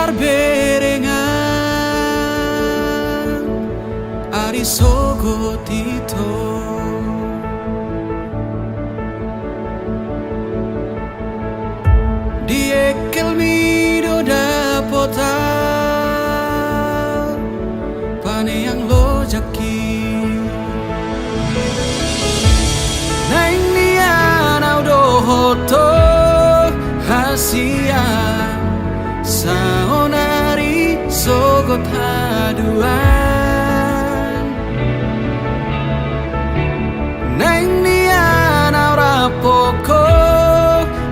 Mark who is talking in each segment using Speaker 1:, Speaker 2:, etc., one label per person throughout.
Speaker 1: barberengan ari sogo tito diekel mido dapota pane yang lo jaki naing nian audo hoto hasia saonari sogot haduan naing nian aura poko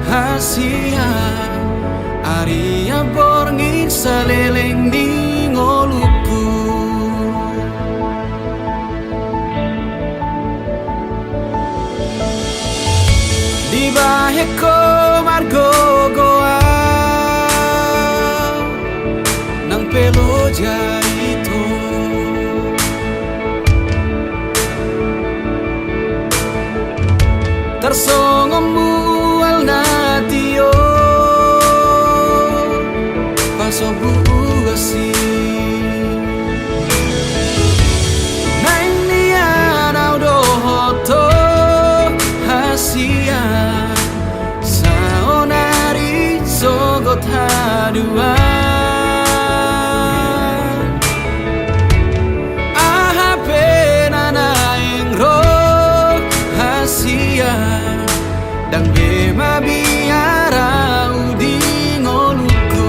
Speaker 1: hasia aria borngik saleleng di ngolupu di baheko margo goa nang pelo jaito tersongom mual natio paso buasi naing nian audo hoto hasia saonari sogot haduan aha pena naing ro hasia dan bema biara udi ngoluku